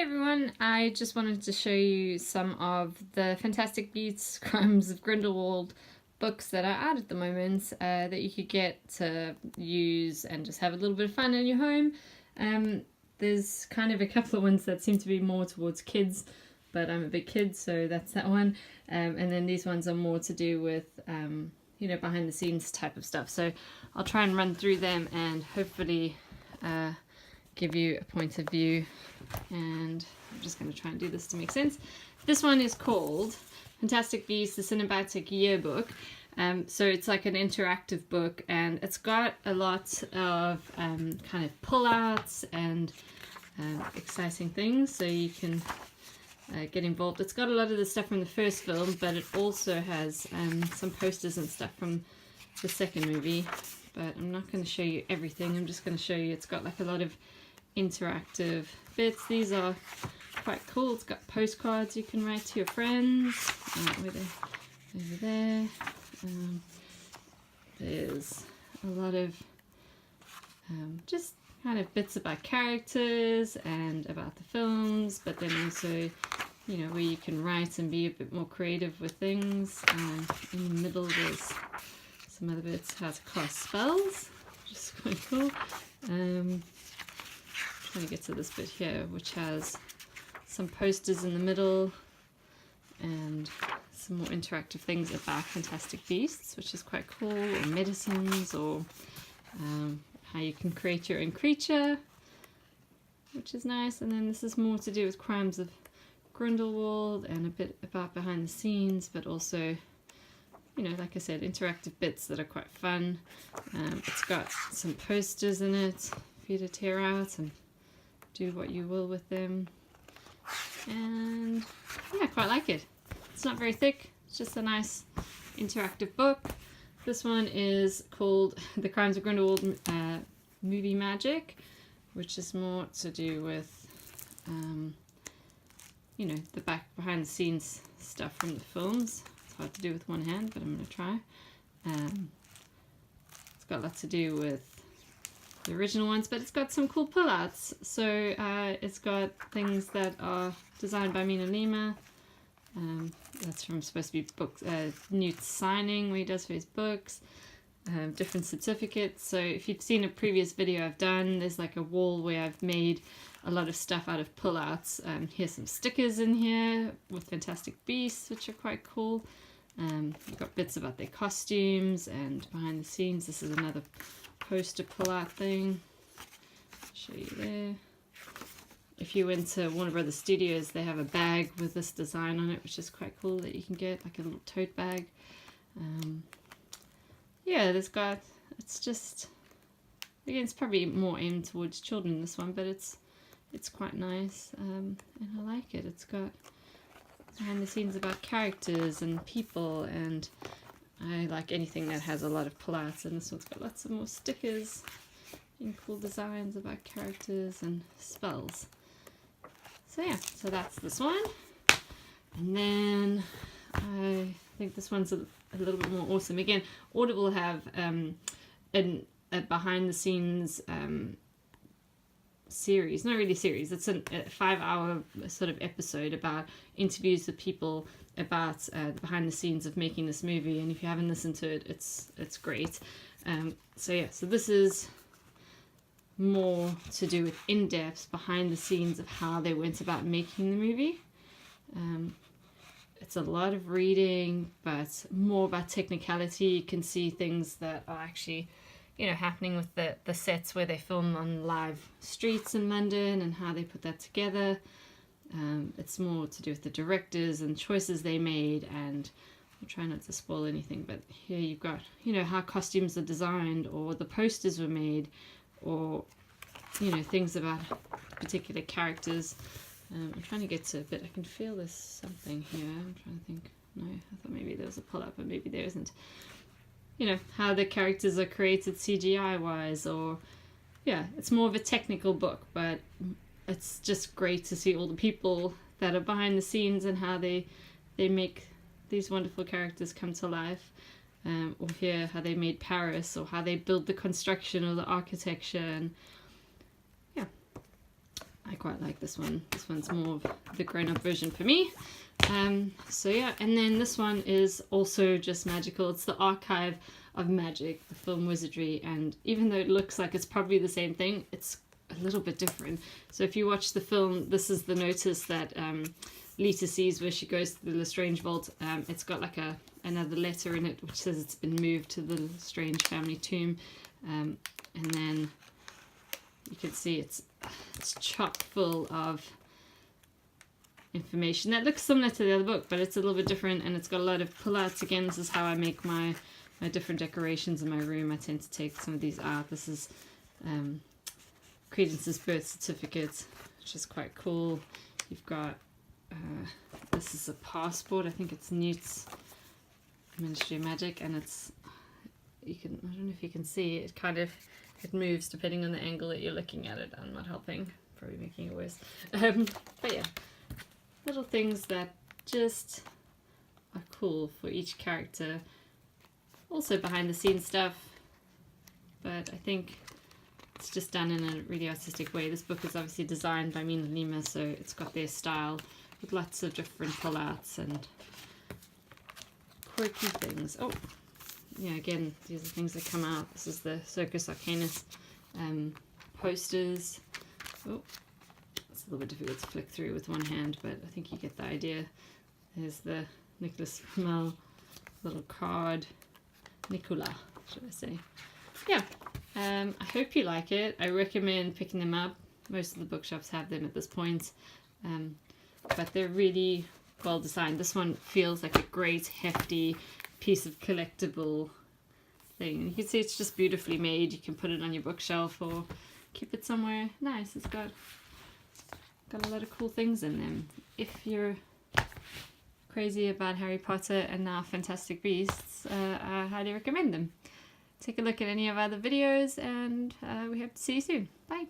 everyone, I just wanted to show you some of the Fantastic Beasts Crimes of Grindelwald books that are out at the moment that you could get to use and just have a little bit of fun in your home. There's kind of a couple of ones that seem to be more towards kids, but I'm a big kid, so that's that one. And then these ones are more to do with, you know, behind the scenes type of stuff. So I'll try and run through them and hopefully give you a point of view. And I'm just going to try and do this to make sense. This one is called Fantastic Beasts, the Cinematic Yearbook. So it's like an interactive book, and it's got a lot of kind of pull-outs and exciting things, so you can get involved. It's got a lot of the stuff from the first film, but it also has some posters and stuff from the second movie. But I'm not going to show you everything. I'm just going to show you it's got like a lot of interactive bits. These are quite cool. It's got postcards you can write to your friends. Over there. There's a lot of just kind of bits about characters and about the films, but then also, you know, where you can write and be a bit more creative with things. In the middle there's some other bits, how to cast spells, which is quite cool. Trying to get to this bit here, which has some posters in the middle and some more interactive things about Fantastic Beasts, which is quite cool, or medicines, or how you can create your own creature, which is nice. And then this is more to do with Crimes of Grindelwald and a bit about behind the scenes, but also, you know, like I said, interactive bits that are quite fun. It's got some posters in it for you to tear out and do what you will with them. And yeah, I quite like it. It's not very thick, it's just a nice interactive book. This one is called The Crimes of Grindelwald Movie Magic, which is more to do with, you know, the behind the scenes stuff from the films. It's hard to do with one hand, but I'm going to try. It's got lots to do with the original ones, but it's got some cool pullouts. So it's got things that are designed by Mina Lima. That's from supposed to be books, Newt's signing where he does for his books, different certificates. So if you've seen a previous video I've done, there's like a wall where I've made a lot of stuff out of pullouts. Here's some stickers in here with Fantastic Beasts, which are quite cool. You've got bits about their costumes and behind the scenes. This is another poster pull-out thing. I'll show you there. If you went to Warner Brothers Studios, they have a bag with this design on it, which is quite cool that you can get, like a little tote bag. Yeah, it's just, again, it's probably more aimed towards children, this one, but it's quite nice, and I like it. It's got behind the scenes about characters and people, and I like anything that has a lot of pullouts, and this one's got lots of more stickers and cool designs about characters and spells. So yeah, so that's this one. And then I think this one's a little bit more awesome. Again, Audible have a behind the scenes series, not really series, it's a 5-hour sort of episode about interviews with people about the behind the scenes of making this movie. And if you haven't listened to it, it's great. So yeah, so this is more to do with in-depth behind the scenes of how they went about making the movie. It's a lot of reading, but more about technicality. You can see things that are actually, you know, happening with the sets where they film on live streets in London and how they put that together. It's more to do with the directors and choices they made, and I'll try not to spoil anything, but here you've got, you know, how costumes are designed, or the posters were made, or, you know, things about particular characters. I'm trying to get to a bit. I can feel there's something here. I'm trying to think. No, I thought maybe there was a pull-up, but maybe there isn't. You know, how the characters are created CGI-wise, or, yeah, it's more of a technical book, but it's just great to see all the people that are behind the scenes and how they make these wonderful characters come to life. Or hear how they made Paris, or how they build the construction or the architecture. And yeah, I quite like this one. This one's more of the grown-up version for me. So yeah, and then this one is also just magical. It's the Archive of Magic, the film wizardry, and even though it looks like it's probably the same thing, it's a little bit different. So if you watch the film, this is the notice that Lita sees where she goes to the Lestrange vault. It's got like another letter in it which says it's been moved to the Lestrange family tomb, and then you can see it's chock full of information that looks similar to the other book, but it's a little bit different, and it's got a lot of pull-outs. Again, this is how I make my different decorations in my room. I tend to take some of these out. This is Credence's birth certificate, which is quite cool. You've got this is a passport. I think it's Newt's Ministry of Magic, and it's I don't know if you can see it. It moves depending on the angle that you're looking at it. I'm not helping, probably making it worse. But yeah, little things that just are cool for each character. Also behind the scenes stuff, but I think it's just done in a really artistic way. This book is obviously designed by Mina Lima, so it's got their style with lots of different pull-outs and quirky things. Oh, yeah, again, these are things that come out. This is the Circus Arcanus posters. Oh, it's a little bit difficult to flick through with one hand, but I think you get the idea. There's the Nicholas Flamel little card. Nicola, should I say. Yeah, I hope you like it. I recommend picking them up. Most of the bookshops have them at this point, but they're really well designed. This one feels like a great hefty piece of collectible thing. You can see it's just beautifully made. You can put it on your bookshelf or keep it somewhere nice. It's got a lot of cool things in them. If you're crazy about Harry Potter and now Fantastic Beasts, I highly recommend them. Take a look at any of our other videos, and we hope to see you soon. Bye!